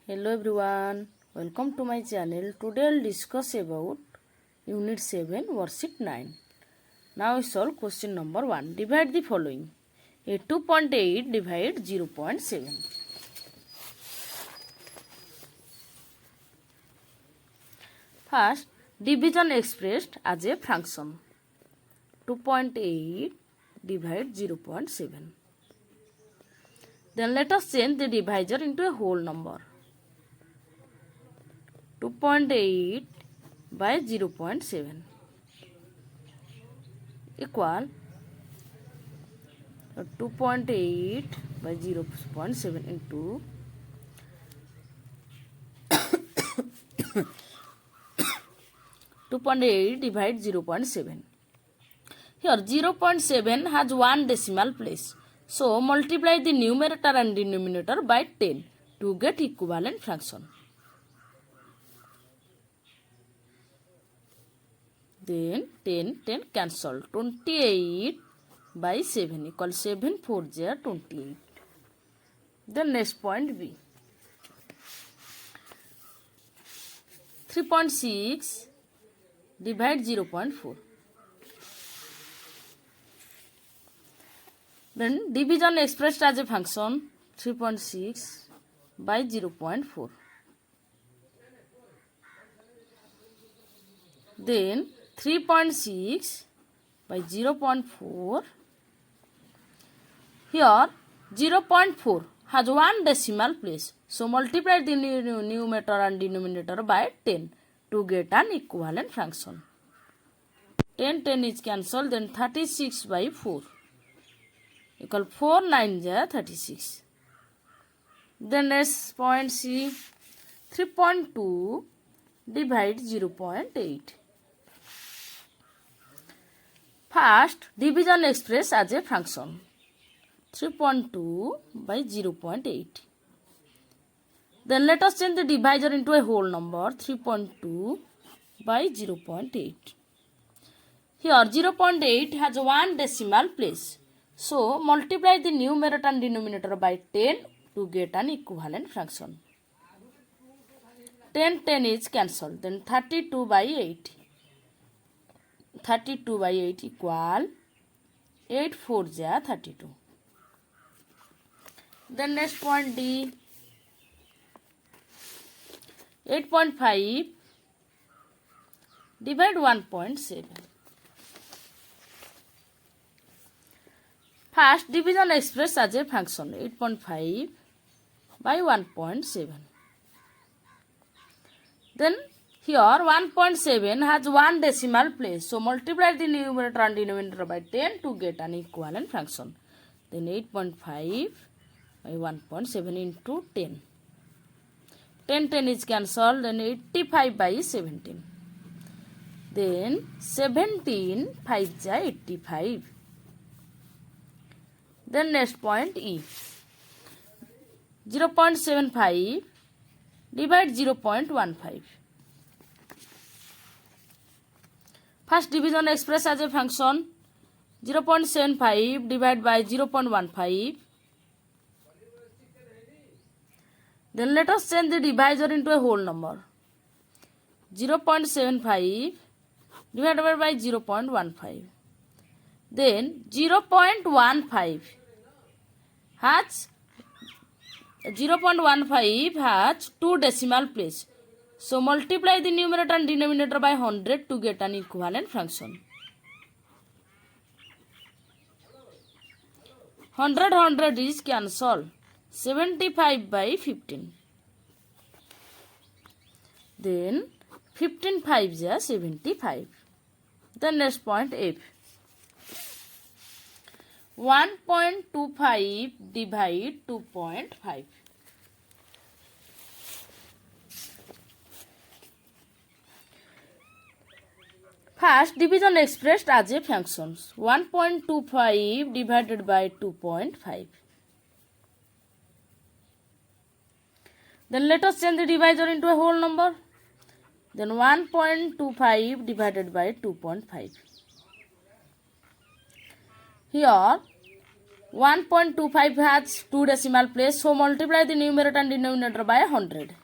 Hello everyone, welcome to my channel. Today I'll discuss about Unit 7 Worksheet 9. Now we solve question number 1. Divide the following. A 2.8 divide 0.7. First, division expressed as a function. 2.8 divide 0.7. Then let us change the divisor into a whole number. 2.8 by 0.7 equal 2.8 by 0.7 into 2.8 divide 0.7. Here 0.7 has one decimal place. So multiply the numerator and denominator by 10 to get equivalent fraction. Then 10 cancel. 28 by 7 equal 7 4 28. Then next point B. 3.6 divide 0.4. Then division expressed as a function 3.6 by 0.4. Then 3.6 by 0.4. Here 0.4 has one decimal place. So multiply the numerator and denominator by 10 to get an equivalent fraction. 10 is cancelled, then 36 by 4 equal 4 9 36. Then next point C. 3.2 divide 0.8. First, division expressed as a function. 3.2 by 0.8. Then let us change the divisor into a whole number. 3.2 by 0.8. Here 0.8 has one decimal place. So multiply the numerator and denominator by 10 to get an equivalent fraction. 10 is cancelled. Then 32 by 8. 32 by 8 equal 8 4 32. Then next point D. 8.5 divide 1.7. First, division expressed as a function 8.5 by 1.7. Then here 1.7 has one decimal place. So multiply the numerator and denominator by 10 to get an equivalent fraction. Then 8.5 by 1.7 into 10. 10 is cancelled. Then 85 by 17. Then 17 5 85. Then next point E. 0.75 divide 0.15. First, division expressed as a function 0.75 divided by 0.15. Then let us change the divisor into a whole number. 0.75 divided by 0.15. Then 0.15 has 0.15 has two decimal place. So multiply the numerator and denominator by 100 to get an equivalent fraction. 100 is cancelled. 75 by 15. Then 15 5 75. Then next point F. 1.25 divide 2.5. First, division expressed as a function 1.25 divided by 2.5. Then let us change the divisor into a whole number. Then 1.25 divided by 2.5. Here 1.25 has 2 decimal place, so multiply the numerator and denominator by 100.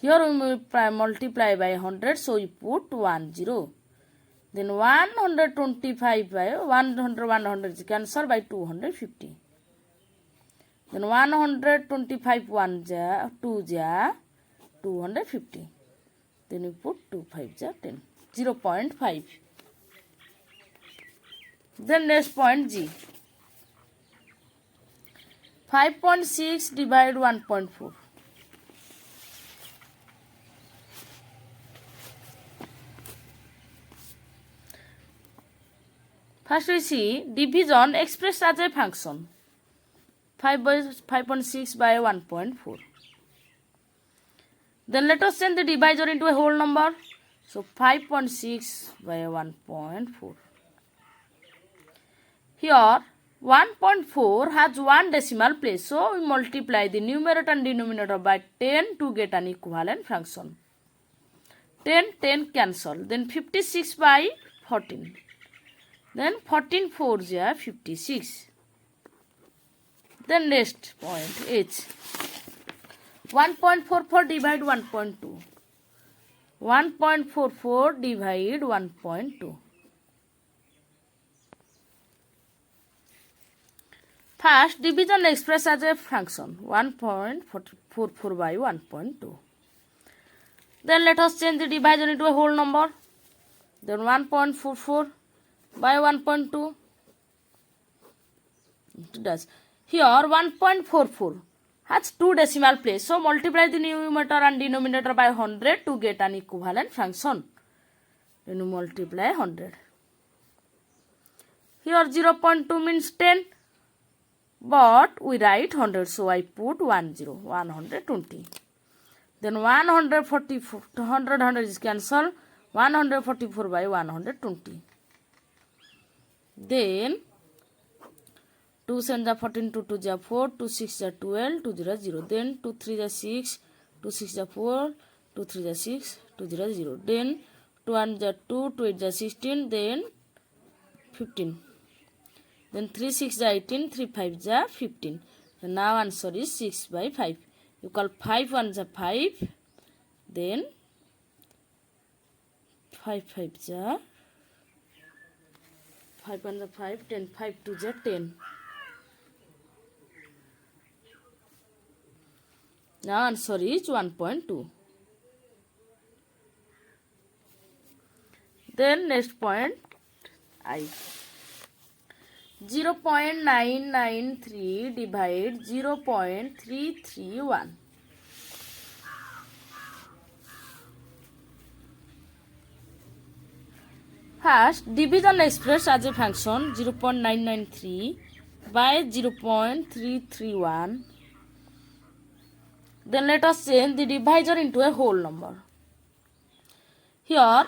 Here we multiply by 100, so we put 10. Then 125 by 100 is cancelled by 250. Then 125 1 ja 2 ja 250. Then we put 2 5 ja 10. 0.5. Then next point G. 5.6 divide 1.4. First we see division expressed as a function. 5.6 by 1.4. Then let us change the divisor into a whole number. So 5.6 by 1.4. Here 1.4 has 1 decimal place. So we multiply the numerator and denominator by 10 to get an equivalent fraction. 10 cancel. Then 56 by 14. Then 14 4s are 56. Then next point H. 1.44 divide 1.2. 1.44 divide 1.2. First, division expressed as a function 1.44 by 1.2. Then let us change the divisor into a whole number. Then 1.44 by 1.2. It does. Here 1.44 has 2 decimal place. So multiply the numerator and denominator by 100 to get an equivalent function. Then you multiply 100. Here 0.2 means 10. But we write 100. So I put 120. Then 144, 100 is cancelled. 144 by 120. Then 2 7 is 14, 2 2 is 4, 2 6 is 12, 2 0 0. Then 2 3 is 6, 2 6 is 4, 2 3 is 6, 2 0 0. Then 2 1 is 2, 2 8 is 16, then 15. Then 3 6 is 18, 3 5 is 15. So now answer is 6 by 5. You call 5 1 is 5. Then 5 5 is 5 1 is 5, 10, 5 2 is 10. Now answer is 1.2. Then next point I. 0.993 divide 0.331. First, division expressed as a function 0.993 by 0.331. Then let us change the divisor into a whole number. Here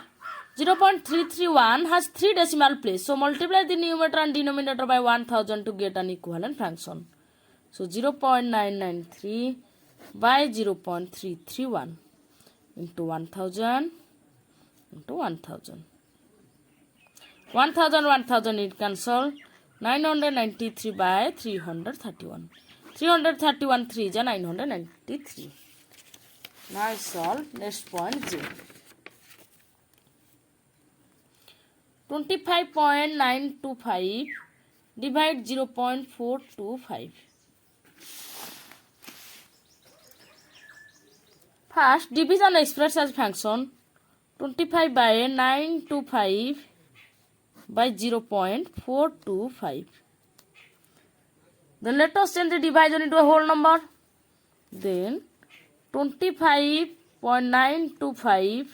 0.331 has 3 decimal place. So multiply the numerator and denominator by 1000 to get an equivalent function. So 0.993 by 0.331 into 1000 into 1000. 1000 it cancel. 993 by 331. 331 3 is 993. Now I solve next point J. 25.925 divide 0.425. First, division expressed as function 25 by 925 by 0.425. Then let us change the divisor into a whole number. Then 25.925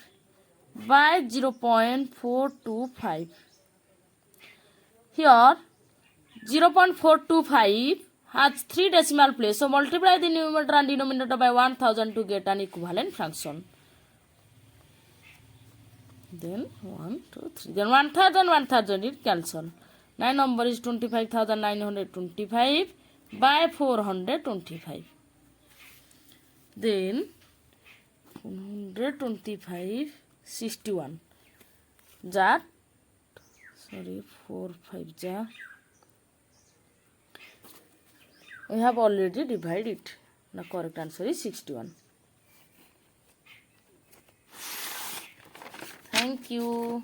by 0.425. Here 0.425 has 3 decimal place. So multiply the numerator and denominator by 1000 to get an equivalent function. Then 1, 2, 3. Then 1000 it cancel. 9 number is 25,925 by 425. Then 125 61. That sorry 4 5 ja, we have already divided it. The correct answer is 61. Thank you.